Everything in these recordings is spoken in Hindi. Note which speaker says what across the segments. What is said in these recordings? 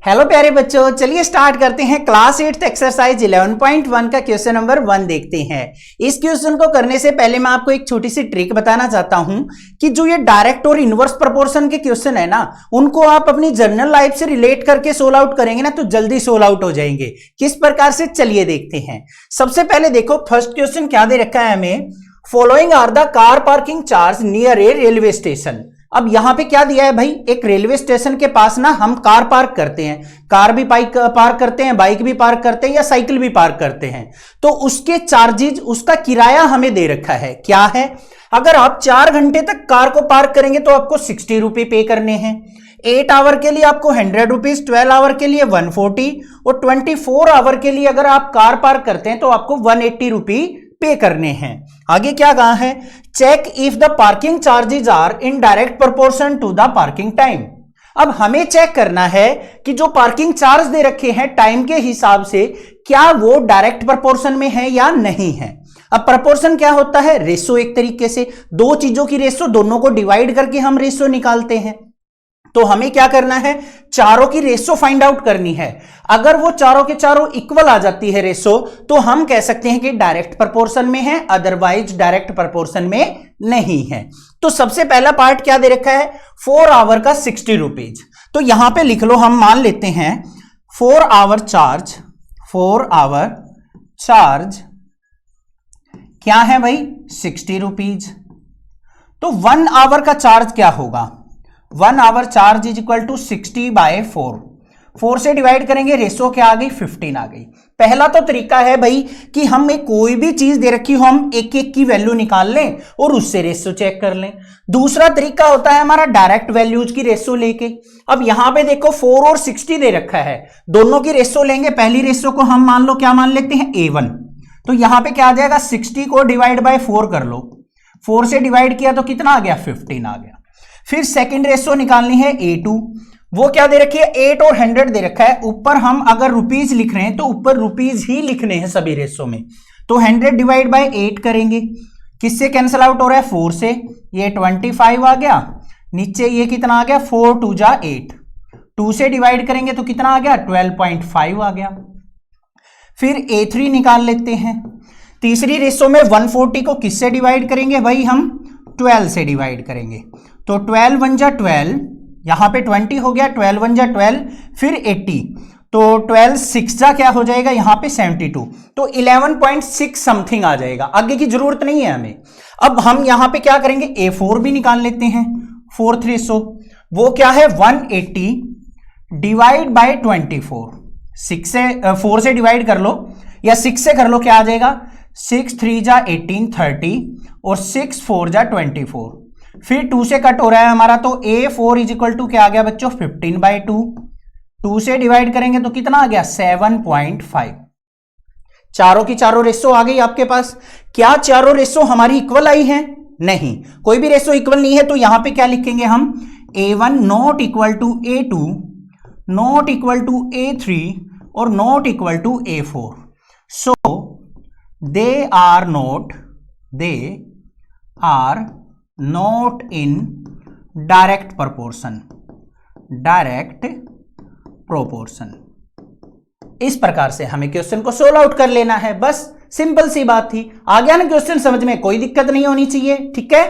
Speaker 1: हेलो प्यारे बच्चों, चलिए स्टार्ट करते हैं। क्लास 8 एक्सरसाइज 11.1 का क्वेश्चन नंबर 1 देखते हैं। इस क्वेश्चन को करने से पहले मैं आपको एक छोटी सी ट्रिक बताना चाहता हूं कि जो ये डायरेक्ट और इनवर्स प्रोपोर्शन के क्वेश्चन है ना, उनको आप अपनी जनरल लाइफ से रिलेट करके सोल्व आउट करेंगे ना तो जल्दी सोल्व आउट हो जाएंगे। किस प्रकार से, चलिए देखते हैं। सबसे पहले देखो, फर्स्ट क्वेश्चन क्या दे रखा है हमें, following are the car parking charge near a railway station. अब यहां पे क्या दिया है भाई, एक रेलवे स्टेशन के पास ना हम कार पार्क करते हैं, कार भी पार्क करते हैं, बाइक भी पार्क करते हैं या साइकिल भी पार्क करते हैं। तो उसके चार्जेज, उसका किराया हमें दे रखा है। क्या है, अगर आप 4 घंटे तक कार को पार्क करेंगे तो आपको 60 रुपए पे करने हैं, 8 आवर के लिए आपको 100 रुपीज, 12 आवर के लिए 140 और 24 आवर के लिए अगर आप कार पार्क करते हैं तो आपको 180 रुपी पे करने हैं। आगे क्या कहा है, check if the parking charges are in direct proportion to the parking time. अब हमें चेक करना है कि जो पार्किंग चार्ज दे रखे हैं टाइम के हिसाब से, क्या वो डायरेक्ट प्रोपोर्शन में है या नहीं है। अब प्रोपोर्शन क्या होता है, रेशो, एक तरीके से दो चीजों की रेशो, दोनों को डिवाइड करके हम रेशो निकालते हैं। तो हमें क्या करना है, चारों की रेशो फाइंड आउट करनी है। अगर वो चारों के चारों इक्वल आ जाती है रेशो, तो हम कह सकते हैं कि डायरेक्ट प्रोपोर्शन में है, अदरवाइज डायरेक्ट प्रोपोर्शन में नहीं है। तो सबसे पहला पार्ट क्या दे रखा है, 4 आवर का 60 रुपीज। तो यहां पे लिख लो, हम मान लेते हैं 4 आवर चार्ज, 4 आवर चार्ज क्या है भाई, 60 रुपीज। तो 1 आवर का चार्ज क्या होगा, 1 hour charge is equal to 60 by 4 से डिवाइड करेंगे, रेशो क्या आ गई, 15 आ गई। पहला तो तरीका है भाई कि हमें कोई भी चीज दे रखी हो, हम एक एक की वैल्यू निकाल लें और उससे रेशो चेक कर लें। दूसरा तरीका होता है हमारा डायरेक्ट वैल्यूज की रेशो लेके। अब यहां पे देखो 4 और 60 दे रखा है, दोनों की रेशो लेंगे। पहली रेशो को हम मान लो क्या मान लेते हैं, A1। तो यहां पे क्या आ जाएगा, 60 को डिवाइड बाय 4 कर लो, 4 से डिवाइड किया तो कितना आ गया, 15 आ गया। फिर सेकंड रेशो निकालनी है A2, वो क्या दे रखी है, 8 और 100 दे रखा है। ऊपर हम अगर रुपीज लिख रहे हैं तो ऊपर रुपीज ही लिखने हैं सभी रेशो में। तो 100 डिवाइड बाय 8 करेंगे, किससे कैंसिल आउट हो रहा है, 4 से, ये 25 आ गया, नीचे ये कितना आ गया, 4 2 जा 8, 2 से डिवाइड करेंगे तो कितना आ गया, 12.5 आ गया। फिर A3 निकाल लेते हैं। तीसरी रेशो में 140 को किससे डिवाइड करेंगे भाई, हम 12 से डिवाइड करेंगे। तो 12 1 जा 12, यहां पे 20 हो गया, 12 1 जा 12, फिर 80, तो 12 6 जा क्या हो जाएगा, यहां पे 72, तो 11.6 समथिंग आ जाएगा। आगे की जरूरत नहीं है हमें। अब हम यहां पे क्या करेंगे, A4 भी निकाल लेते हैं। 4th रेशो वो क्या है, 180 डिवाइड बाय 24, 4 से डिवाइड कर लो या 6 से कर लो, क्या आ जाएगा, 6 3 जा 18 30 और 6 4 जा 24। फिर 2 से कट हो रहा है हमारा, तो A4 इज इक्वल टू क्या आ गया बच्चों, 15 बाय 2, 2 से डिवाइड करेंगे तो कितना आ गया, 7.5। चारों की चारों रेशो आ गई आपके पास। क्या चारों रेशो हमारी इक्वल आई है, नहीं, कोई भी रेशो इक्वल नहीं है। तो यहां पे क्या लिखेंगे हम, A1 not equal to A2, not equal to A3 और not equal to A4। So they are not in direct proportion. इस प्रकार से हमें क्वेश्चन को सोल्व आउट कर लेना है, बस सिंपल सी बात थी। आ गया ना क्वेश्चन समझ में, कोई दिक्कत नहीं होनी चाहिए, ठीक है।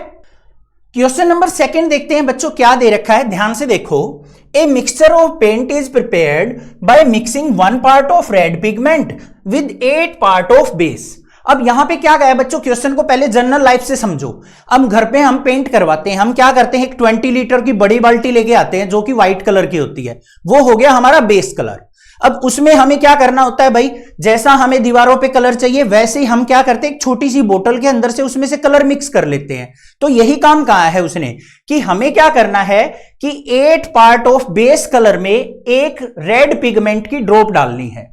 Speaker 1: क्वेश्चन नंबर 2 देखते हैं बच्चों, क्या दे रखा है, ध्यान से देखो। A mixture of paint is prepared by mixing 1 part of red pigment with 8 part of base. अब यहां पे क्या गया बच्चों, क्वेश्चन को पहले जनरल लाइफ से समझो। अब घर पे हम पेंट करवाते हैं, हम क्या करते हैं, एक 20 लीटर की बड़ी बाल्टी लेके आते हैं जो कि व्हाइट कलर की होती है, वो हो गया हमारा बेस कलर। अब उसमें हमें क्या करना होता है भाई, जैसा हमें दीवारों पे कलर चाहिए वैसे ही हम क्या करते हैं, एक छोटी सी बोतल के अंदर से उसमें से कलर मिक्स कर लेते हैं। तो यही काम कहा है उसने कि हमें क्या करना है कि 8 पार्ट ऑफ बेस कलर में एक रेड पिगमेंट की ड्रॉप डालनी है।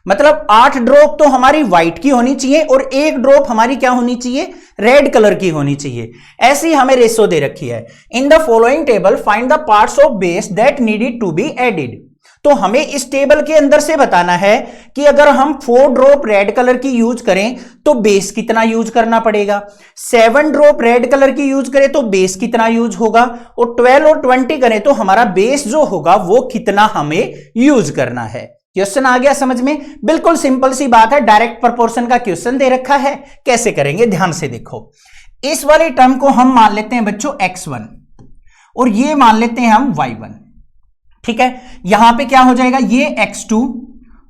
Speaker 1: मतलब 8 ड्रॉप तो हमारी व्हाइट की होनी चाहिए और 1 ड्रॉप हमारी क्या होनी चाहिए, रेड कलर की होनी चाहिए। ऐसी हमें रेशो दे रखी है। In the following table find the parts of base that needed to be added. तो हमें इस टेबल के अंदर से बताना है कि अगर हम 4 ड्रॉप रेड कलर की यूज करें तो बेस कितना यूज करना पड़ेगा, 7 ड्रॉप रेड कलर की यूज करें तो बेस कितना यूज होगा, और 12 और 20 करें तो हमारा बेस जो होगा वो कितना हमें यूज करना है। क्वेश्चन आ गया समझ में? बिल्कुल सिंपल सी बात है, डायरेक्ट प्रोपोर्शन का क्वेश्चन दे रखा है। कैसे करेंगे ध्यान से देखो। इस वाली टर्म को हम मान लेते हैं बच्चों x1 और ये मान लेते हैं हम y1, ठीक है। यहां पे क्या हो जाएगा, ये x2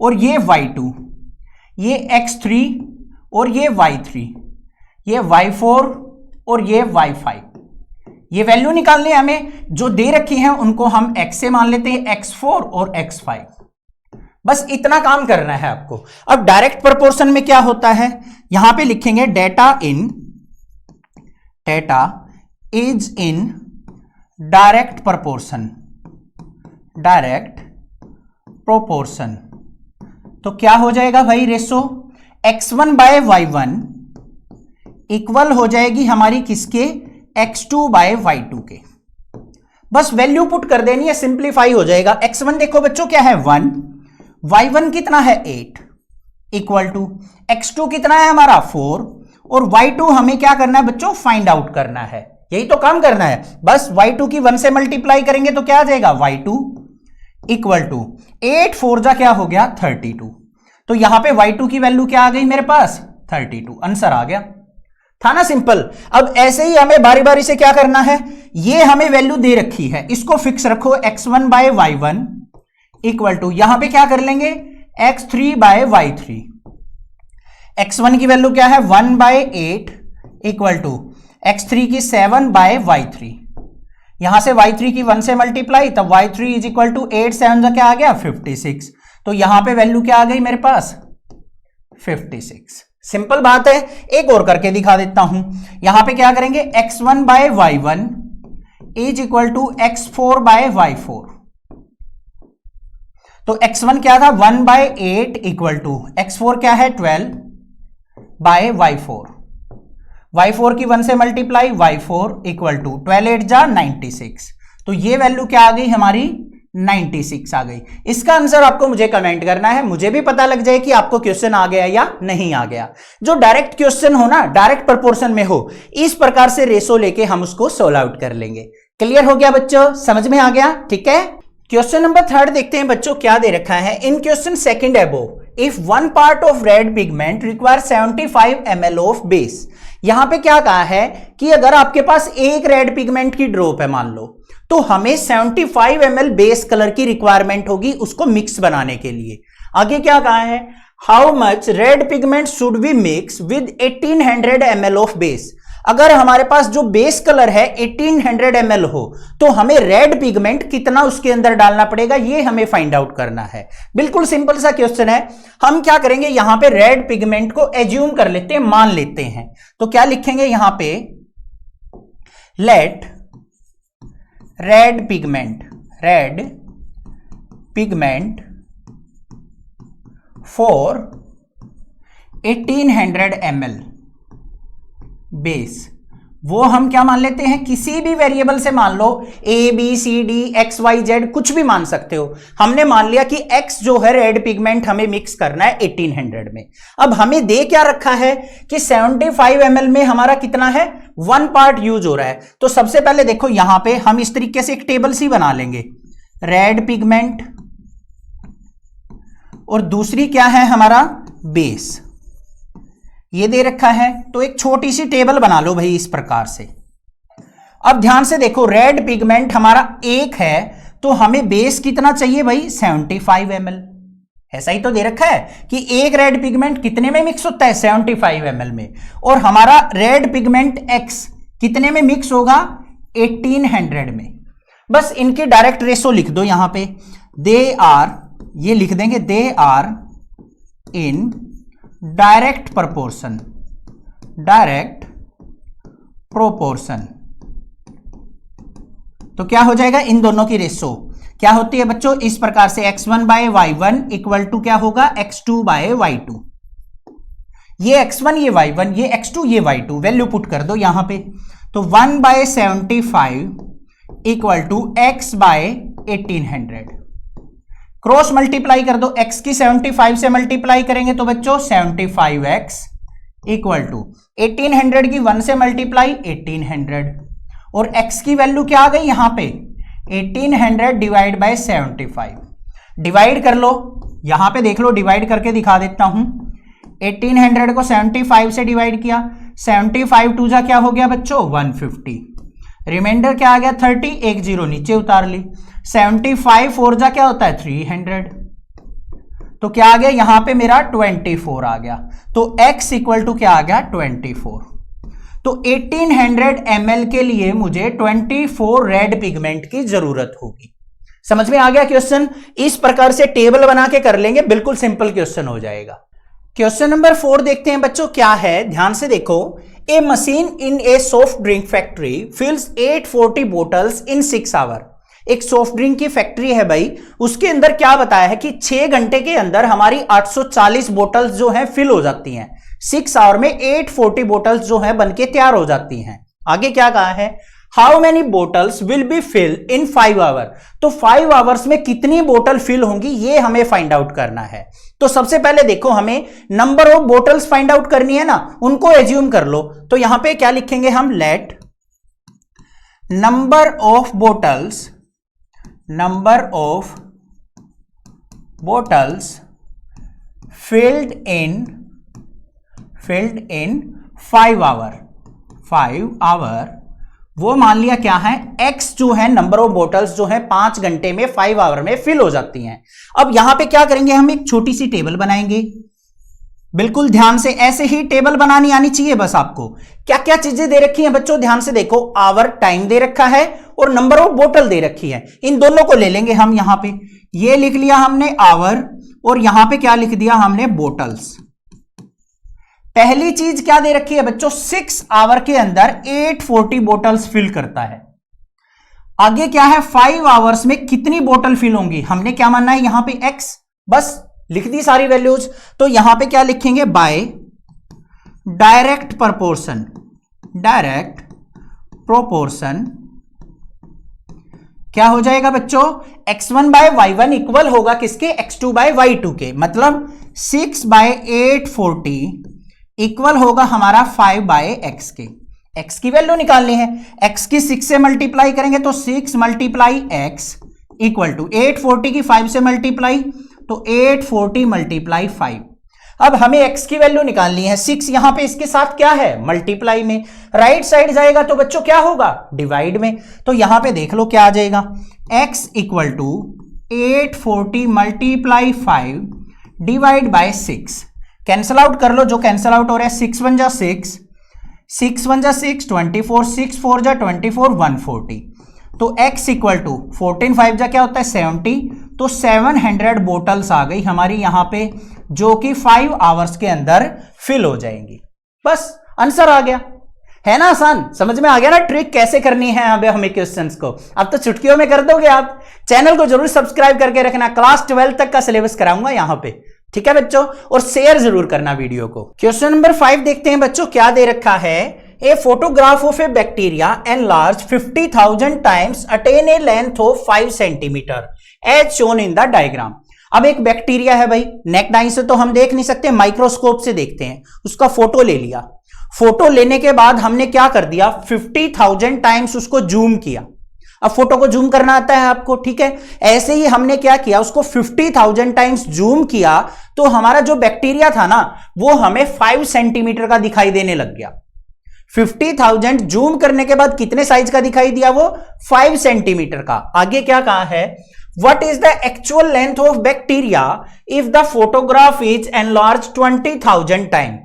Speaker 1: और ये y2, ये x3 और ये y3, ये y4 और ये y5। ये वैल्यू निकालनी है हमें, जो दे रखी है उनको हम x से मान लेते हैं, x4 और x5। बस इतना काम करना है आपको। अब डायरेक्ट प्रोपोर्शन में क्या होता है, यहां पे लिखेंगे data is in direct proportion. तो क्या हो जाएगा भाई, ratio x1 by y1 equal हो जाएगी हमारी किसके, x2 बाय y2 के। बस वैल्यू पुट कर देनी है, सिंप्लीफाई हो जाएगा। x1 देखो बच्चों क्या है 1, y1 कितना है 8, इक्वल टू x2 कितना है हमारा 4, और y2 हमें क्या करना है बच्चों, फाइंड आउट करना है। यही तो काम करना है। बस y2 की 1 से मल्टीप्लाई करेंगे तो क्या आ जाएगा, y2 इक्वल टू 8 4 जा क्या हो गया 32। तो यहां पे y2 की वैल्यू क्या आ गई मेरे पास, 32। आंसर आ गया, था ना सिंपल। अब ऐसे ही हमें बारी बारी से क्या करना है, ये हमें वैल्यू दे रखी है, इसको फिक्स रखो, x1 by y1 equal to, यहां पे क्या कर लेंगे, x3 बाय y3। x1 की वैल्यू क्या है 1 बाय 8 इक्वल टू x3 की 7 बाय y3। यहां से y3 की 1 से मल्टीप्लाई, तब y3 इज इक्वल टू 8 7 जा क्या आ गया 56। तो यहां पे वैल्यू क्या आ गई मेरे पास 56। सिंपल बात है। एक और करके दिखा देता हूं। यहां पे क्या करेंगे, x1 by y1 is equal to x4 by y4। तो x1 क्या था 1 बाय 8 इक्वल टू x4 क्या है 12 बाय y4। y4 की 1 से मल्टीप्लाई, y4 इक्वल टू 12 8 जा 96। तो ये वैल्यू क्या आ गई हमारी 96 आ गई। इसका आंसर आपको मुझे कमेंट करना है, मुझे भी पता लग जाए कि आपको क्वेश्चन आ गया या नहीं आ गया। जो डायरेक्ट क्वेश्चन हो ना, डायरेक्ट प्रोपोर्शन में हो, इस प्रकार से रेशो लेके हम उसको सोल्व आउट कर लेंगे। क्लियर हो गया बच्चों, समझ में आ गया? ठीक है। क्वेश्चन नंबर 3 देखते हैं बच्चों, क्या दे रखा है। इन question second above, if 1 part of red pigment require 75 ml of base. यहां पे क्या कहा है कि अगर आपके पास एक रेड पिगमेंट की ड्रॉप है मान लो, तो हमें 75 ml बेस कलर की रिक्वायरमेंट होगी उसको मिक्स बनाने के लिए। आगे क्या कहा है, how much red pigment should be mix with 1800 ml of base. अगर हमारे पास जो बेस कलर है 1800 ml हो, तो हमें रेड पिगमेंट कितना उसके अंदर डालना पड़ेगा, ये हमें फाइंड आउट करना है। बिल्कुल सिंपल सा क्वेश्चन है। हम क्या करेंगे, यहां पे रेड पिगमेंट को एज्यूम कर लेते हैं, मान लेते हैं। तो क्या लिखेंगे यहां पे, let red pigment for 1800 ml बेस। वो हम क्या मान लेते हैं, किसी भी वेरिएबल से मान लो, A B C D X Y Z कुछ भी मान सकते हो। हमने मान लिया कि एक्स जो है रेड पिगमेंट हमें मिक्स करना है 1800 में। अब हमें दे क्या रखा है कि 75 ml में हमारा कितना है 1 पार्ट यूज हो रहा है। तो सबसे पहले देखो यहां पे हम इस तरीके से एक टेबल सी बना लेंगे, रेड पिगमेंट और दूसरी क्या है हमारा बेस, ये दे रखा है। तो एक छोटी सी टेबल बना लो भाई इस प्रकार से। अब ध्यान से देखो, रेड पिगमेंट हमारा एक है, तो हमें बेस कितना चाहिए भाई 75 ml। ऐसा ही तो दे रखा है कि एक रेड पिगमेंट कितने में मिक्स होता है 75 ml में, और हमारा रेड पिगमेंट एक्स कितने में मिक्स होगा 1800 में। बस इनकी डायरेक्ट रेशो लिख दो यहां पे, दे आर, ये लिख देंगे they are in direct proportion. तो क्या हो जाएगा, इन दोनों की रेशो क्या होती है बच्चों, इस प्रकार से x1 by y1 equal to क्या होगा x2 बाय y2। ये x1 ये y1 ये x2 ये y2, वैल्यू पुट कर दो यहां पे। तो 1 by 75 equal to x by 1800। Cross multiply कर दो, x की 75 से मल्टीप्लाई करेंगे तो बच्चों 75x इक्वल टू 1800 की 1 से मल्टीप्लाई 1800, और x की वैल्यू क्या आ गई यहां पे 1800 डिवाइड बाय 75, डिवाइड कर लो, यहां पे देख लो डिवाइड करके दिखा देता हूं। 1800 को 75 से डिवाइड किया, 75 टू जा क्या हो गया बच्चों 150, रिमाइंडर क्या आ गया 30, एक जीरो नीचे उतार ली, 75 फोर जा क्या होता है 300, तो क्या आ गया यहां पे मेरा 24 आ गया, तो x इक्वल टू क्या आ गया 24। तो 1800 ml के लिए मुझे 24 रेड पिगमेंट की जरूरत होगी। समझ में आ गया क्वेश्चन? इस प्रकार से टेबल बना के कर लेंगे, बिल्कुल सिंपल क्वेश्चन हो जाएगा। क्वेश्चन नंबर 4 देखते हैं बच्चों, क्या है ध्यान से देखो। A machine in a soft drink factory fills 840 bottles in 6 hour. एक सॉफ्ट ड्रिंक की फैक्ट्री है भाई, उसके अंदर क्या बताया है कि 6 घंटे के अंदर हमारी 840 बोटल्स जो है फिल हो जाती हैं, 6 आवर में 840 बोटल्स जो है बनके तैयार हो जाती हैं। आगे क्या कहा है, how many bottles will be fill in 5 hour. तो 5 आवर्स में कितनी बोतल फिल होंगी ये हमें फाइंड आउट करना है। तो सबसे पहले देखो हमें number of bottles find out करनी है ना, उनको एज्यूम कर लो। तो यहां पे क्या लिखेंगे हम, let number of bottles filled in 5 hour, वो मान लिया क्या है x जो है नंबर ऑफ बोटल्स जो है 5 घंटे में 5 आवर में फिल हो जाती हैं। अब यहां पे क्या करेंगे, हम एक छोटी सी टेबल बनाएंगे, बिल्कुल ध्यान से ऐसे ही टेबल बनानी आनी चाहिए बस आपको। क्या क्या चीजें दे रखी हैं बच्चों, ध्यान से देखो, आवर टाइम दे रखा है और नंबर ऑफ बोतल दे रखी है, इन दोनों को ले लेंगे हम। यहां पे ये लिख लिया हमने आवर, और यहां पे क्या लिख दिया हमने बोटल्स। पहली चीज क्या दे रखी है बच्चों, 6 आवर के अंदर 840 बोटल्स फिल करता है। आगे क्या है, 5 आवर्स में कितनी बोतल फिल होंगी, हमने क्या मानना है यहां पे x, बस लिख दी सारी वैल्यूज। तो यहां पे क्या लिखेंगे, बाय डायरेक्ट प्रोपोर्शन क्या हो जाएगा बच्चों, x1 बाय y1 इक्वल होगा किसके, x2 बाय y2 के, मतलब 6 बाय 840 इक्वल होगा हमारा 5 बाय x के। x की वैल्यू निकालनी है, x की 6 से मल्टीप्लाई करेंगे तो 6 मल्टीप्लाई x इक्वल टू 840 की 5 से मल्टीप्लाई तो 840 मल्टीप्लाई 5। अब हमें x की वैल्यू निकालनी है, 6 यहां पे इसके साथ क्या है मल्टीप्लाई में, राइट साइड जाएगा तो बच्चों क्या होगा डिवाइड में। तो यहां पे देख लो क्या आ जाएगा, x equal to 840 multiply 5 divide by 6, cancel out कर लो, जो कैंसल आउट हो रहा है 6 1 जा 6, 6 1 जा 6 24, 6 4 जा 24 140, तो x इक्वल टू 14 5 जा क्या होता है 70, तो 700 बोटल्स आ गई हमारी यहां पे, जो कि 5 आवर्स के अंदर फिल हो जाएंगी। बस आंसर आ गया, है ना आसान, समझ में आ गया ना ट्रिक कैसे करनी है अब हमें क्वेश्चंस को। अब तो चुटकियों में कर दोगे आप। चैनल को जरूर सब्सक्राइब करके रखना, क्लास 12 तक का सिलेबस कराऊंगा यहां पे, ठीक है बच्चों, और शेयर जरूर करना वीडियो को। क्वेश्चन नंबर 5 देखते हैं बच्चों, क्या दे रखा है, a photograph of a bacteria enlarge 50,000 times attain a length of 5 centimetre as shown in the diagram. अब एक बैक्टीरिया है भाई, नेक्ड आई से तो हम देख नहीं सकते, माइक्रोस्कोप से देखते हैं, उसका फोटो ले लिया, फोटो लेने के बाद हमने क्या कर दिया 50,000 टाइम्स उसको जूम किया। अब फोटो को जूम करना आता है आपको, ठीक है, ऐसे ही हमने क्या किया उसको 50,000 टाइम्स जूम किया, तो हमारा जो बैक्टीरिया था ना वो हमें 5 सेंटीमीटर का दिखाई देने लग गया। 50,000 जूम करने के बाद कितने साइज का दिखाई दिया, वो 5 सेंटीमीटर का। आगे क्या कहा है, what is the actual length of bacteria if the photograph is enlarge 20,000 time.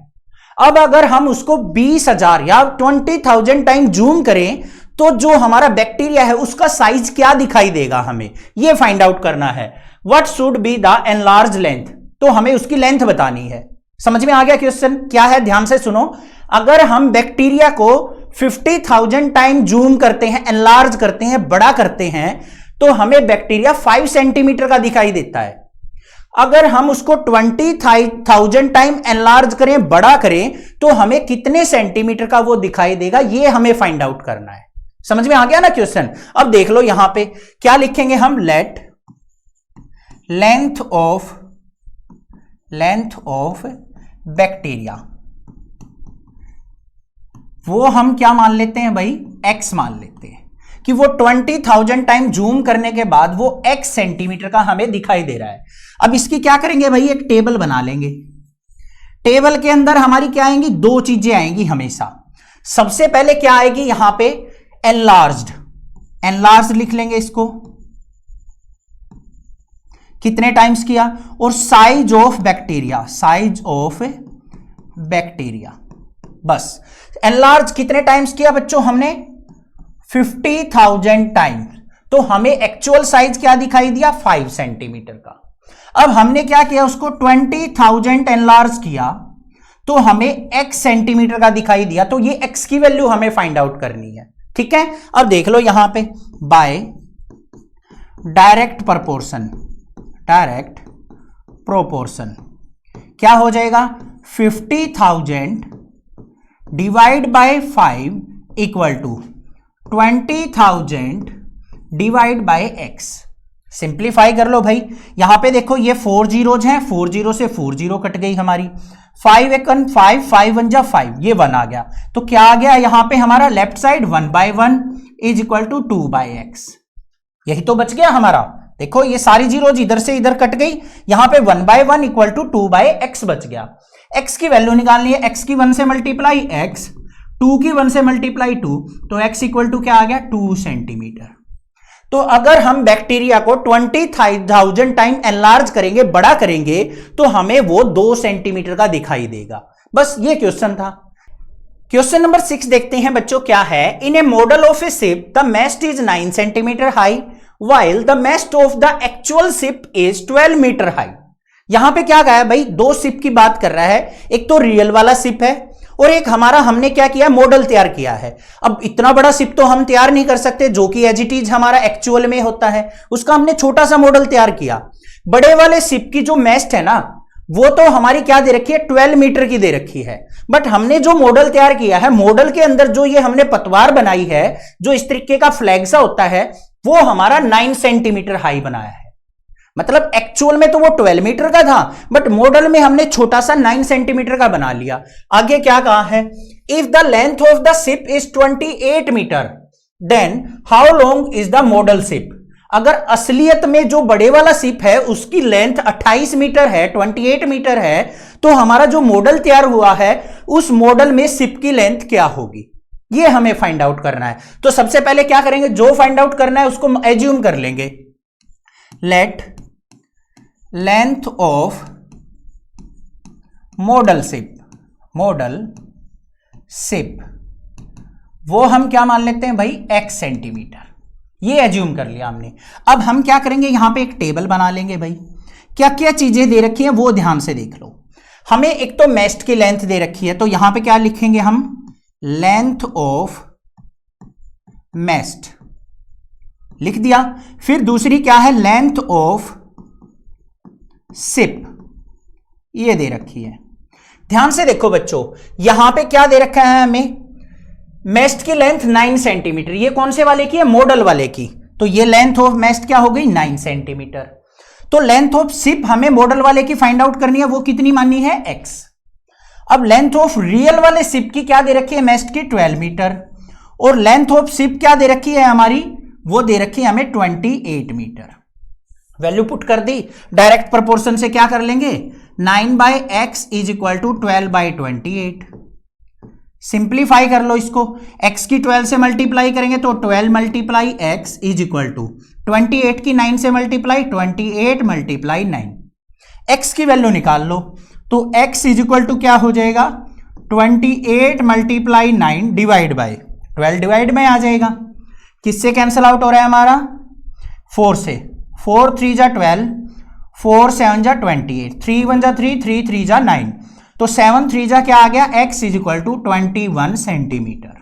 Speaker 1: अब अगर हम उसको 20,000 या 20,000 टाइम जूम करें तो जो हमारा बैक्टीरिया है उसका साइज क्या दिखाई देगा, हमें ये फाइंड आउट करना है। What should be the enlarge length, तो हमें उसकी लेंथ बतानी है। समझ में आ गया क्वेश्चन क्या है, ध्यान से सुनो। अगर हम बैक्टीरिया को 50,000 टाइम जूम करते हैं, एनलार्ज करते हैं, बड़ा करते हैं, तो हमें बैक्टीरिया 5 सेंटीमीटर का दिखाई देता है। अगर हम उसको 20,000 टाइम एनलार्ज करें, बड़ा करें, तो हमें कितने सेंटीमीटर का वो दिखाई देगा, ये हमें फाइंड आउट करना है। समझ में आ गया ना क्वेश्चन। अब देख लो यहां पे क्या लिखेंगे हम, लेंथ ऑफ बैक्टीरिया, वो हम क्या मान लेते हैं भाई, x मान लेते हैं कि वो 20,000 टाइम जूम करने के बाद वो x सेंटीमीटर का हमें दिखाई दे रहा है। अब इसकी क्या करेंगे भाई, एक टेबल बना लेंगे। टेबल के अंदर हमारी क्या आएंगी, दो चीजें आएंगी हमेशा। सबसे पहले क्या आएगी यहां पे, एनलार्ज्ड लिख लेंगे इसको, कितने टाइम्स किया, और साइज ऑफ बैक्टीरिया, बस। एनलार्ज कितने टाइम्स किया बच्चों हमने, 50,000 टाइम्स, तो हमें एक्चुअल साइज क्या दिखाई दिया, 5 सेंटीमीटर का। अब हमने क्या किया, उसको 20,000 एनलार्ज किया तो हमें x सेंटीमीटर का दिखाई दिया, तो ये x की वैल्यू हमें फाइंड आउट करनी है। ठीक है, अब देख लो यहां पे, बाय डायरेक्ट प्रोपोर्शन क्या हो जाएगा, 50,000 divide by 5 equal to 20,000 divide by x। Simplify कर लो भाई, यहां पे देखो ये 4 जीरोज हैं, 4 जीरो से 4 जीरो कट गई हमारी, 5 1 5, 5 1 जा 5, ये 1 आ गया, तो क्या आ गया यहां पे हमारा left side 1/1 is equal to 2/x। यही तो बच गया हमारा, देखो ये सारी जीरोज इधर से इधर कट गई, यहां पे 1/1 इक्वल टू 2/x बच गया। x की वैल्यू निकालनी है, x की 1 से मल्टीप्लाई x, 2 की 1 से मल्टीप्लाई 2, तो x इक्वल टू क्या आ गया, 2 सेंटीमीटर। तो अगर हम बैक्टीरिया को 20,000 टाइम एनलार्ज करेंगे, बड़ा करेंगे, तो हमें वो 2 सेंटीमीटर का दिखाई देगा। बस ये क्वेश्चन था। क्वेश्चन नंबर 6 देखते हैं बच्चों, क्या है, in a model of a ship the mast is 9 centimetre high while the mast of the actual ship is 12 metre high. यहां पे क्या कहा है भाई, दो शिप की बात कर रहा है, एक तो रियल वाला शिप है और एक हमारा हमने क्या किया, मॉडल तैयार किया है। अब इतना बड़ा शिप तो हम तैयार नहीं कर सकते जो कि एज इट इज हमारा एक्चुअल में होता है, उसका हमने छोटा सा मॉडल तैयार किया। बड़े वाले शिप की जो मेस्ट है ना, वो तो हमारी क्या दे रखी है, 12 मीटर की दे रखी है, बट हमने जो मॉडल तैयार किया है, मॉडल के अंदर जो ये हमने पतवार बनाई है, जो इस तरीके का फ्लैग सा होता है, वो हमारा 9 सेंटीमीटर हाई बनाया है। मतलब एक्चुअल में तो वो 12 मीटर का था, बट मॉडल में हमने छोटा सा 9 सेंटीमीटर का बना लिया। आगे क्या कहा है, if the length of the ship is 28 metre then how long is the model ship. अगर असलियत में जो बड़े वाला शिप है उसकी लेंथ 28 मीटर है, 28 मीटर है, तो हमारा जो मॉडल तैयार हुआ है उस मॉडल में शिप की लेंथ क्या होगी, ये हमें फाइंड आउट करना है। तो सबसे पहले क्या करेंगे, जो फाइंड आउट करना है उसको एज्यूम कर लेंगे। Late length of model ship वो हम क्या मान लेते हैं भाई, x सेंटीमीटर, ये एज्यूम कर लिया हमने। अब हम क्या करेंगे, यहां पे एक टेबल बना लेंगे भाई, क्या क्या चीजें दे रखी हैं वो ध्यान से देख लो। हमें एक तो मेस्ट की लेंथ दे रखी है, तो यहां पे क्या लिखेंगे हम, लेंथ ऑफ मेस्ट लिख दिया। फिर दूसरी क्या है, लेंथ ऑफ शिप, ये दे रखी है। ध्यान से देखो बच्चों, यहां पे क्या दे रखा है हमें, मेस्ट की लेंथ 9 सेंटीमीटर, ये कौन से वाले की है, मॉडल वाले की, तो ये लेंथ ऑफ मेस्ट क्या हो गई, 9 सेंटीमीटर। तो लेंथ ऑफ शिप हमें मॉडल वाले की फाइंड आउट करनी है, वो कितनी माननी है, x। अब लेंथ ऑफ रियल वाले शिप की क्या दे रखी है, मेस्ट की 12 मीटर, और लेंथ ऑफ शिप क्या दे रखी है हमारी, वो दे रखी है हमें 28 मीटर। वैल्यू पुट कर दी, डायरेक्ट प्रोपोर्शन से क्या कर लेंगे, 9/x is equal to 12/28। Simplify कर लो इसको, x की 12 से मल्टीप्लाई करेंगे तो 12 multiply x is equal to 28 की 9 से मल्टीप्लाई, 28 मल्टीप्लाई 9। x की वैल्यू निकाल लो, तो x इज इक्वल टू क्या हो जाएगा, 28 मल्टीप्लाई 9 डिवाइड बाई 12 डिवाइड में आ जाएगा। किससे कैंसिल आउट हो रहा है हमारा, 4 से, 4 3 जा 12, 4 7 जा 28, 3 1 जा 3, 3 3 जा 9, तो 7 3 जा क्या आ गया, x is equal to 21 centimetre.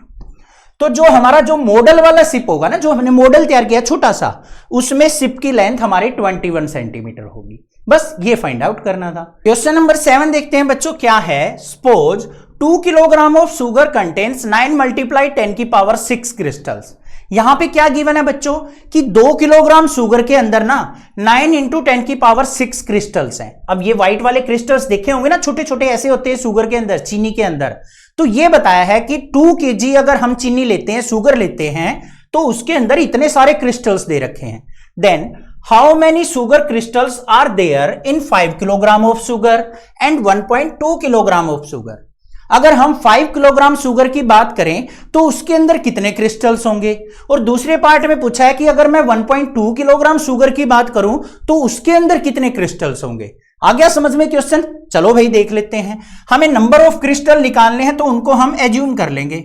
Speaker 1: तो जो हमारा जो मॉडल वाला शिप होगा ना, जो हमने मॉडल तैयार किया छोटा सा, उसमें शिप की लेंथ हमारी 21 सेंटीमीटर होगी। बस ये फाइंड आउट करना था। क्वेश्चन नंबर 7 देखते हैं बच्चों, क्या है, suppose 2 kilogram of sugar contains 9 × 10⁶ crystals. यहां पे क्या गिवन है बच्चों कि 2 किलोग्राम शुगर के अंदर ना 9 × 10⁶ क्रिस्टल्स हैं। अब ये व्हाइट वाले क्रिस्टल्स देखे होंगे ना, छोटे छोटे ऐसे होते हैं शुगर के अंदर, चीनी के अंदर। तो ये बताया है कि 2 kg अगर हम चीनी लेते हैं, शुगर लेते हैं, तो उसके अंदर इतने सारे क्रिस्टल्स दे रखे हैं। Then how many sugar crystals are there in 5 kilogram of sugar and 1.2 kilogram of sugar. अगर हम 5 किलोग्राम शुगर की बात करें तो उसके अंदर कितने क्रिस्टल्स होंगे, और दूसरे पार्ट में पूछा है कि अगर मैं 1.2 किलोग्राम शुगर की बात करूं तो उसके अंदर कितने क्रिस्टल्स होंगे। आ गया समझ में क्वेश्चन? चलो भाई देख लेते हैं। हमें नंबर ऑफ क्रिस्टल निकालने हैं तो उनको हम एज्यूम कर लेंगे।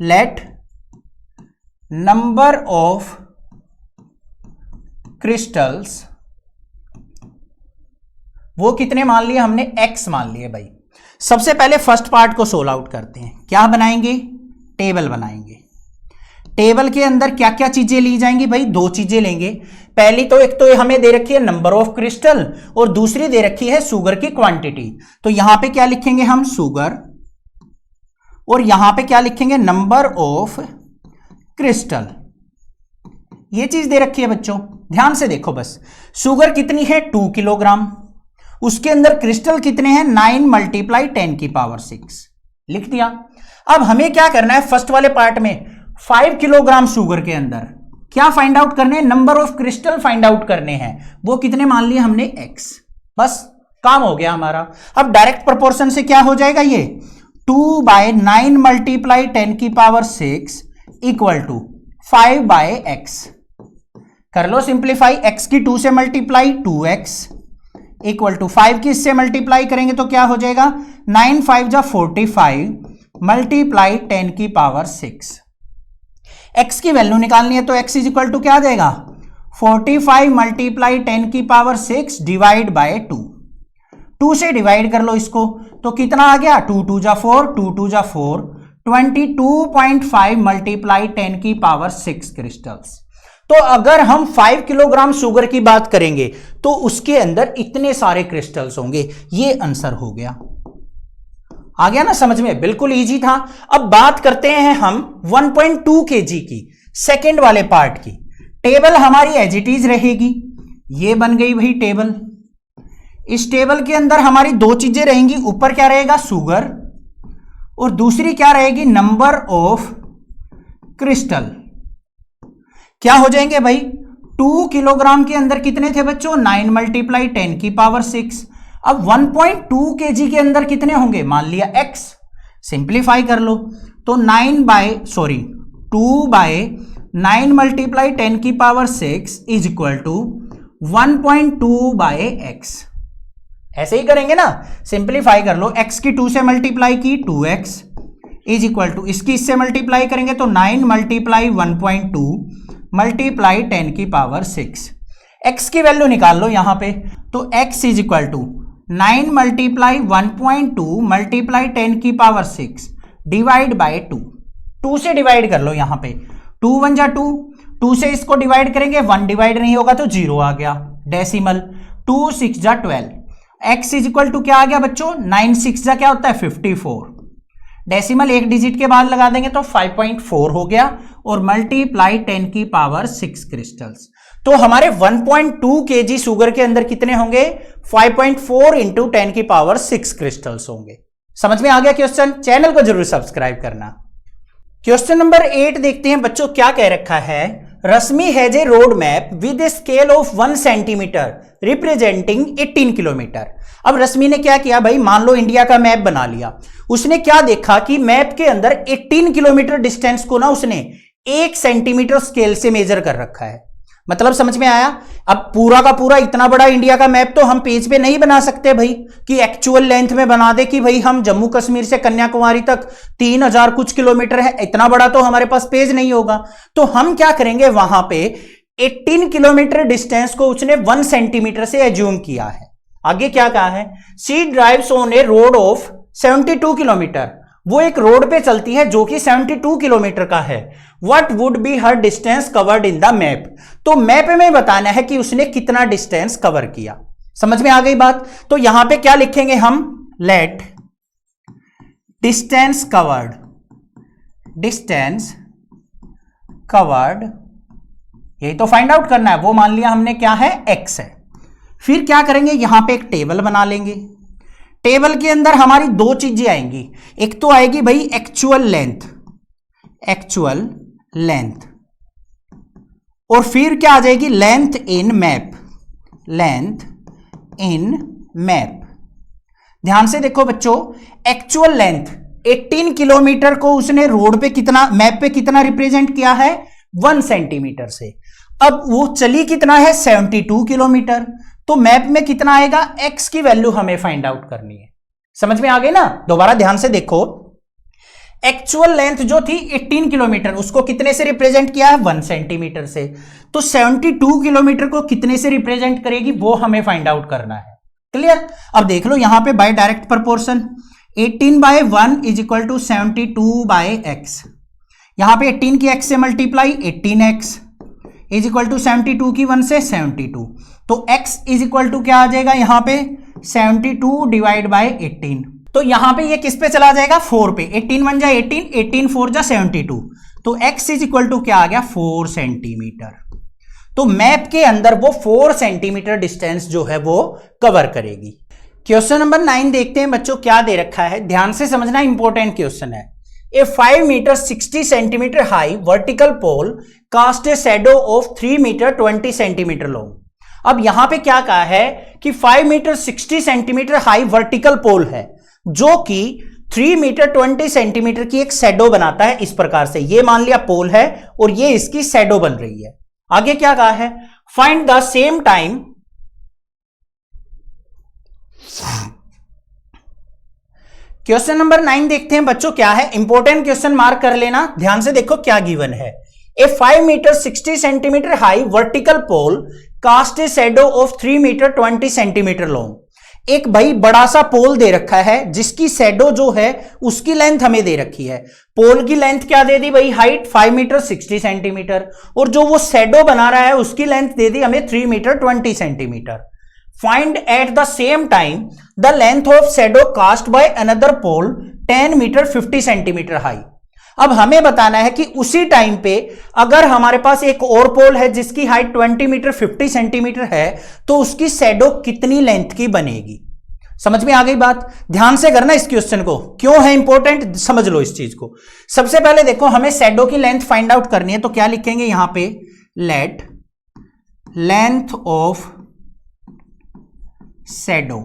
Speaker 1: लेट नंबर ऑफ क्रिस्टल्स, वो कितने मान लिए हमने? x मान लिए भाई। सबसे पहले फर्स्ट पार्ट को सोल्व आउट करते हैं। क्या बनाएंगे? टेबल बनाएंगे। टेबल के अंदर क्या क्या चीजें ली जाएंगी भाई? 2 चीजें लेंगे। पहली तो एक तो हमें दे रखी है नंबर ऑफ क्रिस्टल, और दूसरी दे रखी है शुगर की क्वांटिटी। तो यहां पे क्या लिखेंगे हम? शुगर, और यहां पे क्या लिखेंगे? Number of crystal. ये चीज दे रखी है बच्चों, ध्यान से देखो बस। शुगर कितनी है? 2 किलोग्राम। उसके अंदर क्रिस्टल कितने हैं? 9 × 10⁶ लिख दिया। अब हमें क्या करना है? फर्स्ट वाले पार्ट में 5 किलोग्राम शुगर के अंदर क्या फाइंड आउट करने हैं? Number of crystal find out करने हैं। वो कितने मान लिए हमने? x। बस काम हो गया हमारा। अब डायरेक्ट प्रोपोर्शन से क्या हो जाएगा? ये 2/9 × 10⁶ इक्वल टू 5/x। कर लो सिंप्लीफाई। x की 2 से मल्टीप्लाई 2x इक्वल टू 5 की इससे मल्टीप्लाई करेंगे तो क्या हो जाएगा? 9 × 5 = 45 मल्टीप्लाई 10⁶। x की वैल्यू निकालनी है तो x इज इक्वल टू क्या आ जाएगा? 45 मल्टीप्लाई 10⁶ डिवाइड बाय 2। 2 से डिवाइड कर लो इसको तो कितना आ गया? 2 × 2 = 4, 2 × 2 = 4, 22.5 मल्टीप्लाई 10⁶ क्रिस्टल्स। तो अगर हम 5 किलोग्राम शुगर की बात करेंगे तो उसके अंदर इतने सारे क्रिस्टल्स होंगे। ये आंसर हो गया। आ गया ना समझ में? बिल्कुल इजी था। अब बात करते हैं हम 1.2 kg की, सेकंड वाले पार्ट की। टेबल हमारी एज इट इज रहेगी। ये बन गई भाई टेबल। इस टेबल के अंदर हमारी 2 चीजें रहेंगी। ऊपर क्या रहेगा? शुगर, और दूसरी क्या रहेगी? Number of crystal. क्या हो जाएंगे भाई? 2 किलोग्राम के अंदर कितने थे बच्चों? 9 × 10⁶। अब 1.2 kg के अंदर कितने होंगे? मान लिया x। सिंप्लीफाई कर लो तो 2/9 × 10⁶ इज इक्वल टू 1.2/x। ऐसे ही करेंगे ना? सिंप्लीफाई कर लो। x की 2 से मल्टीप्लाई की 2x इज इक्वल टू, इसकी इससे मल्टीप्लाई करेंगे तो 9 × 1.2 मल्टीप्लाई 10⁶। x की वैल्यू निकाल लो यहां पे तो x is equal to 9 × 1.2 multiply 10⁶ divide by 2। 2 से डिवाइड कर लो यहां पे। 2 × 1 = 2, 2 से इसको डिवाइड करेंगे, 1 डिवाइड नहीं होगा तो 0 आ गया। Decimal 2 × 6 = 12। x is equal to क्या आ गया बच्चों? 9 × 6 क्या होता है? 54। डेसिमल एक डिजिट के बाद लगा देंगे तो 5.4 हो गया, और मल्टीप्लाई 10⁶ क्रिस्टल्स। तो हमारे 1.2 kg शुगर के अंदर कितने होंगे? 5.4 × 10⁶ क्रिस्टल्स होंगे। समझ में आ गया क्वेश्चन? चैनल को जरूर सब्सक्राइब करना। क्वेश्चन नंबर 8 देखते हैं बच्चों। क्या कह रखा है? Rashmi has a road map with a scale of 1 centimetre representing 18 kilometre. अब रश्मि ने क्या किया भाई? मान लो इंडिया का मैप बना लिया। उसने क्या देखा कि मैप के अंदर 18 किलोमीटर डिस्टेंस को ना उसने 1 सेंटीमीटर स्केल से मेजर कर रखा है। मतलब समझ में आया? अब पूरा का पूरा इतना बड़ा इंडिया का मैप तो हम पेज पे नहीं बना सकते भाई कि एक्चुअल लेंथ में बना दे कि भाई हम जम्मू कश्मीर से कन्याकुमारी तक 3000 कुछ किलोमीटर है। इतना बड़ा तो हमारे पास पेज नहीं होगा। तो हम क्या करेंगे? वहां पे 18 किलोमीटर डिस्टेंस को उसने 1 सेंटीमीटर से एज्यूम किया है। आगे क्या कहा है? She drives on A road of 72 kilometre. वो एक रोड पे चलती है जो कि 72 किलोमीटर का है। What would be her distance covered in the map? तो मैप में बताना है कि उसने कितना डिस्टेंस कवर किया। समझ में आ गई बात? तो यहां पे क्या लिखेंगे हम? लेट डिस्टेंस कवर्ड कवर्ड, यही तो फाइंड आउट करना है, वो मान लिया हमने क्या है, x है। फिर क्या करेंगे, यहां पे एक टेबल बना लेंगे। टेबल के अंदर हमारी दो चीजें आएंगी, एक तो आएगी भाई एक्चुअल लेंथ, एक्चुअल लेंथ, और फिर क्या आ जाएगी, length in map, length in map. ध्यान से देखो बच्चों, एक्चुअल लेंथ 18 किलोमीटर को उसने रोड पे कितना, मैप पे कितना रिप्रेजेंट किया है, 1 सेंटीमीटर से। अब वो चली कितना है, 72 किलोमीटर, तो मैप में कितना आएगा, x की वैल्यू हमें फाइंड आउट करनी है। समझ में आ गई ना? दोबारा ध्यान से देखो, एक्चुअल लेंथ जो थी 18 किलोमीटर, उसको कितने से रिप्रेजेंट किया है, 1 सेंटीमीटर से। तो 72 किलोमीटर को कितने से रिप्रेजेंट करेगी, वो हमें फाइंड आउट करना है। क्लियर? अब देख लो यहां पे by direct proportion 18/1 is equal to 72/x। यहां पे 18 की x से multiply 18x is equal to 72 की 1 से 72, तो x इज इक्वल टू क्या आ जाएगा यहां पे, 72 डिवाइड बाय 18। तो यहां पे ये किस पे चला जाएगा, 4 पे। 18 1 जा 18, 18 4 जा 72, तो x इज इक्वल टू क्या आ गया, 4 सेंटीमीटर। तो मैप के अंदर वो 4 सेंटीमीटर डिस्टेंस जो है वो कवर करेगी। क्वेश्चन नंबर 9 देखते हैं बच्चों, क्या दे रखा है, ध्यान से समझना, इंपॉर्टेंट क्वेश्चन है। A 5 metre 60 centimetre high vertical pole cast a shadow of 3 metre 20 centimetre long. अब यहां पे क्या कहा है कि 5 metre 60 centimetre high vertical pole है, जो कि 3 मीटर 20 सेंटीमीटर की एक शैडो बनाता है। इस प्रकार से ये मान लिया पोल है और ये इसकी शैडो बन रही है। आगे क्या कहा है, find the same time, question number 9 देखते हैं बच्चों, क्या है, इंपॉर्टेंट क्वेश्चन, मार्क कर लेना। ध्यान से देखो क्या गिवन है। A 5 metre 60 centimetre high vertical pole cast a shadow of 3 metre 20 centimetre long. एक भाई बड़ा सा पोल दे रखा है जिसकी शैडो जो है उसकी लेंथ हमें दे रखी है। पोल की लेंथ क्या दे दी भाई, हाइट 5 मीटर 60 सेंटीमीटर, और जो वो शैडो बना रहा है उसकी लेंथ दे दी हमें 3 metre 20 centimetre. Find at the same time the length of shadow cast by another pole 10 metre 50 centimetre high. अब हमें बताना है कि उसी टाइम पे अगर हमारे पास एक और पोल है जिसकी हाइट 20 मीटर 50 सेंटीमीटर है, तो उसकी शैडो कितनी लेंथ की बनेगी। समझ में आ गई बात? ध्यान से करना इस क्वेश्चन को, क्यों है इंपॉर्टेंट, समझ लो इस चीज को। सबसे पहले देखो, हमें शैडो की लेंथ फाइंड आउट करनी है, तो क्या लिखेंगे यहां पे, लेट लेंथ ऑफ शैडो,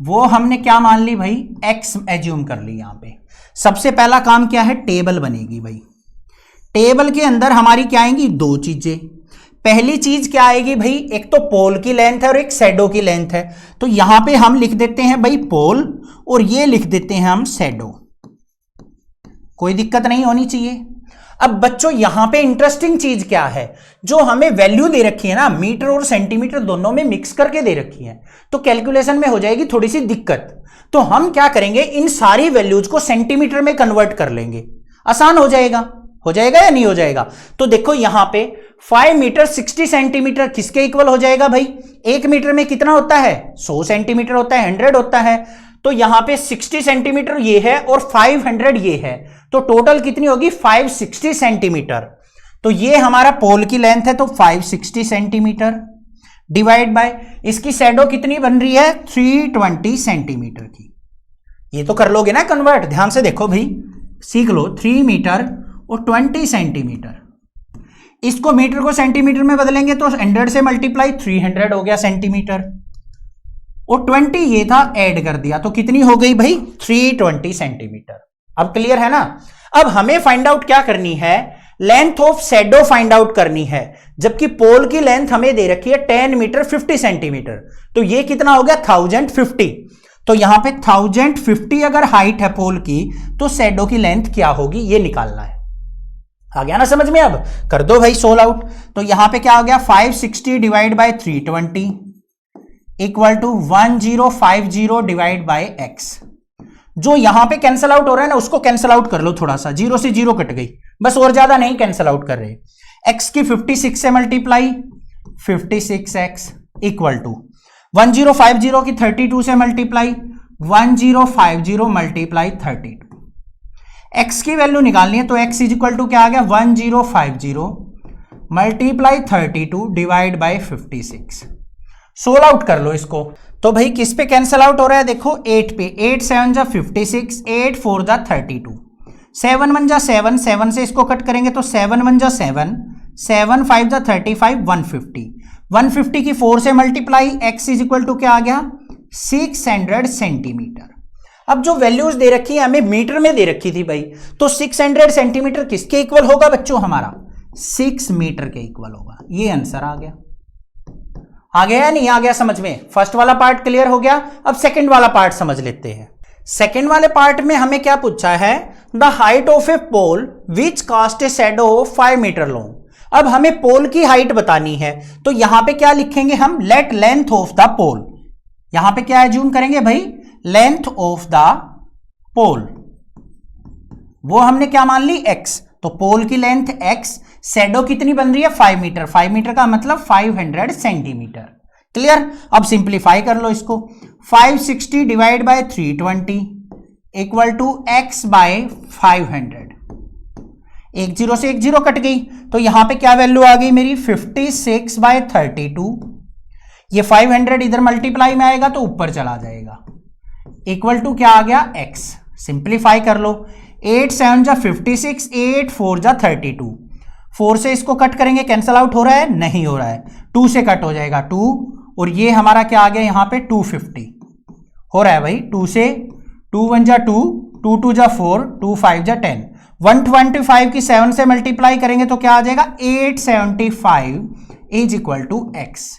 Speaker 1: वो हमने क्या मान ली भाई, x एज्यूम कर ली। यहां पे सबसे पहला काम क्या है, टेबल बनेगी भाई। टेबल के अंदर हमारी क्या आएंगी, दो चीजें। पहली चीज क्या आएगी भाई, एक तो पोल की लेंथ है और एक शैडो की लेंथ है। तो यहां पे हम लिख देते हैं भाई पोल, और ये लिख देते हैं हम शैडो, कोई दिक्कत नहीं होनी चाहिए। अब बच्चों यहां पे इंटरेस्टिंग चीज क्या है, जो हमें वैल्यू दे रखी है ना, मीटर और सेंटीमीटर दोनों में मिक्स करके दे रखी है, तो कैलकुलेशन में हो जाएगी थोड़ी सी दिक्कत। तो हम क्या करेंगे, इन सारी वैल्यूज को सेंटीमीटर में कन्वर्ट कर लेंगे, आसान हो जाएगा या नहीं हो जाएगा। तो देखो यहां पे 5 मीटर 60 सेंटीमीटर किसके इक्वल हो जाएगा भाई, 1 मीटर में कितना होता है, 100 सेंटीमीटर होता है, 100 होता है। तो यहां पे 60 सेंटीमीटर ये है और 500 ये है, तो टोटल कितनी होगी, 560 सेंटीमीटर। तो ये हमारा पोल की लेंथ है, तो 560 सेंटीमीटर डिवाइड बाय इसकी शैडो कितनी बन रही है, 320 सेंटीमीटर की। ये तो कर लोगे ना कन्वर्ट, ध्यान से देखो भाई, सीख लो। 3 मीटर और 20 सेंटीमीटर, इसको मीटर को सेंटीमीटर में बदलेंगे तो 100 से मल्टीप्लाई 300 हो गया सेंटीमीटर, और 20 ये था, ऐड कर दिया, तो कितनी हो गई भाई, 320 सेंटीमीटर। अब क्लियर है ना? अब हमें फाइंड आउट क्या करनी है, length of shadow find out करनी है, जबकि पोल की लेंथ हमें दे रखी है 10 मीटर 50 सेंटीमीटर। तो ये कितना हो गया, 1050। तो यहां पे 1050 अगर हाइट है पोल की, तो शैडो की लेंथ क्या होगी, ये निकालना है। आ गया ना समझ में? अब कर दो भाई सोल्व आउट। तो यहां पे क्या हो गया, 560 divide by 320 equal to 1050 divide by x। जो यहां पे कैंसल आउट हो रहा है ना, उसको कैंसल आउट कर लो थोड़ा सा, 0 से 0 कट गई बस, और ज्यादा नहीं कैंसल आउट कर रहे। x की 56 से मल्टीप्लाई 56x इक्वल टू 1050 की 32 से मल्टीप्लाई 1050 मल्टीप्लाई 32। x की वैल्यू निकालनी है तो x इज इक्वल टू क्या आ गया 1050 multiply 32 divide by 56। Solve out कर लो इसको। तो भाई किस पे कैंसल आउट हो रहा है, देखो 8 पे, 8 7 जा 56, 8 4 जा 32, 7 1 जा 7, 7 से इसको कट करेंगे तो 7 1 जा 7, 7 5 जा 35, 150, 150 की 4 से multiply, x is equal to क्या आ गया 600 सेंटीमीटर। अब जो वैल्यूज दे रखी है हमें मीटर में दे रखी थी भाई, तो 600 सेंटीमीटर किसके इक्वल होगा बच्चों, हमारा 6 मीटर के इक्वल होगा। ये आंसर आ गया। आ गया या नहीं आ गया समझ में? फर्स्ट वाला पार्ट क्लियर हो गया। अब सेकंड वाला पार्ट समझ लेते हैं। सेकंड वाले पार्ट में हमें क्या पूछा है, the height of a pole which cast a shadow 5 metre long. अब हमें पोल की हाइट बतानी है, तो यहां पे क्या लिखेंगे हम, लेट लेंथ ऑफ द पोल। यहां पे क्या एज्यूम करेंगे भाई, लेंथ ऑफ द पोल, वो हमने क्या मान ली x, तो पोल की लेंथ x, शैडो कितनी बन रही है 5 मीटर, 5 मीटर का मतलब 500 सेंटीमीटर। क्लियर? अब सिंप्लीफाई कर लो इसको, 560 divide by 320 equal to x by 500। एक जीरो से एक जीरो कट गई, तो यहां पे क्या वैल्यू आ गई मेरी 56 बाय 32। ये 500 इधर मल्टीप्लाई में आएगा तो ऊपर चला जाएगा, इक्वल टू क्या आ गया x। सिंप्लीफाई कर लो, 8 7 जा 56, 8 4 जा 32, 4 से इसको कट करेंगे, कैंसल आउट हो रहा है, नहीं हो रहा है, 2 से कट हो जाएगा 2, और ये हमारा क्या आ गया यहां पे 250 हो रहा है भाई, 2 से 2 1 जा 2, 2 2 जा 4, 2 5 जा 10, 125 की 7 से मल्टीप्लाई करेंगे तो क्या आ जाएगा 875 इज इक्वल टू x।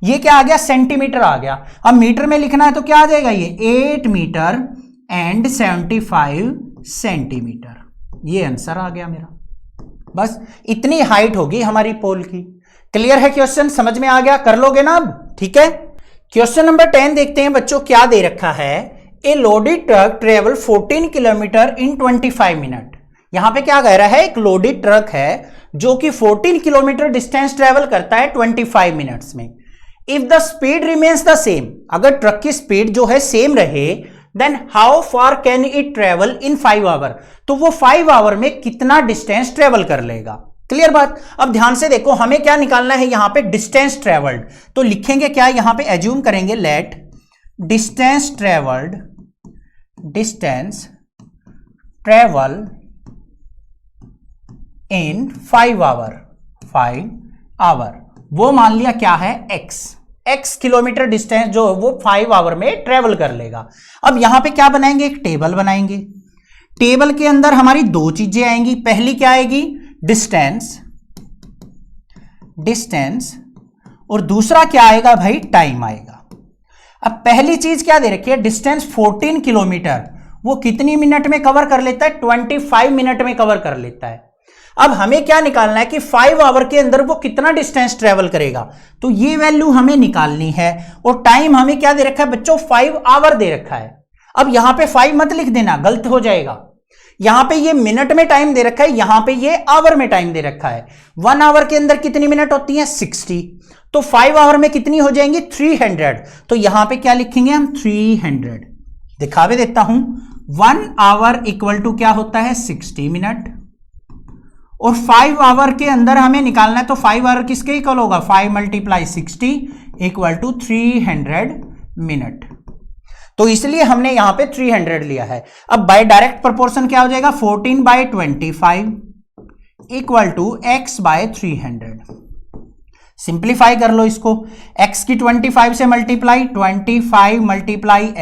Speaker 1: ये क्या आ गया, सेंटीमीटर आ गया। अब मीटर में लिखना है तो क्या आ जाएगा, ये 8 मीटर एंड 75 सेंटीमीटर। ये आंसर आ गया मेरा। बस इतनी हाइट होगी हमारी पोल की। क्लियर है क्वेश्चन, समझ में आ गया, कर लोगे ना अब? ठीक है। क्वेश्चन नंबर 10 देखते हैं बच्चों, क्या दे रखा है, a loaded truck travel 14 kilometre in 25 minute. यहां पे क्या कह रहा है, एक लोडेड ट्रक है जो कि 14 किलोमीटर डिस्टेंस ट्रेवल करता है 25 मिनट्स में। If the speed remains the same, अगर ट्रक की स्पीड जो है सेम रहे, then how far can it travel in 5 hour, तो वो 5 आवर में कितना डिस्टेंस ट्रेवल कर लेगा। क्लियर बात? अब ध्यान से देखो, हमें क्या निकालना है यहां पे, डिस्टेंस ट्रेवल्ड। तो लिखेंगे क्या, यहां पे एज्यूम करेंगे let distance travelled, distance travel in 5 hour, 5 hour, वो मान लिया क्या है x किलोमीटर डिस्टेंस जो वो 5 आवर में ट्रेवल कर लेगा। अब यहां पे क्या बनाएंगे, एक टेबल बनाएंगे। टेबल के अंदर हमारी दो चीजें आएंगी, पहली क्या आएगी, डिस्टेंस, डिस्टेंस, और दूसरा क्या आएगा भाई, टाइम आएगा। अब पहली चीज क्या दे रखी है, डिस्टेंस 14 किलोमीटर, वो कितनी मिनट में कवर कर लेता है, 25 मिनट में कवर कर लेता है। अब हमें क्या निकालना है कि 5 आवर के अंदर वो कितना डिस्टेंस ट्रेवल करेगा, तो ये वैल्यू हमें निकालनी है। और टाइम हमें क्या दे रखा है बच्चों, 5 आवर दे रखा है। अब यहां पे 5 मत लिख देना, गलत हो जाएगा। यहां पे ये मिनट में टाइम दे रखा है, यहां पे ये आवर में टाइम दे रखा है। 1 आवर के अंदर कितनी मिनट होती है, 60, तो 5 आवर में कितनी हो जाएंगी, 300। तो यहां पे क्या लिखेंगे हम, 300। दिखा भी देता हूं, 1 आवर इक्वल टू क्या होता है, 60 मिनट, और 5 आवर के अंदर हमें निकालना है, तो 5 आवर किसके इक्वल होगा, 5 मल्टीप्लाई 60 इक्वल टू 300 मिनट। तो इसलिए हमने यहां पे 300 लिया है। अब बाय डायरेक्ट प्रोपोर्शन क्या हो जाएगा, 14 by 25 equal to x by 300। Simplify कर लो इसको, x की 25 से मल्टीप्लाई, 25 मल्टीप्लाई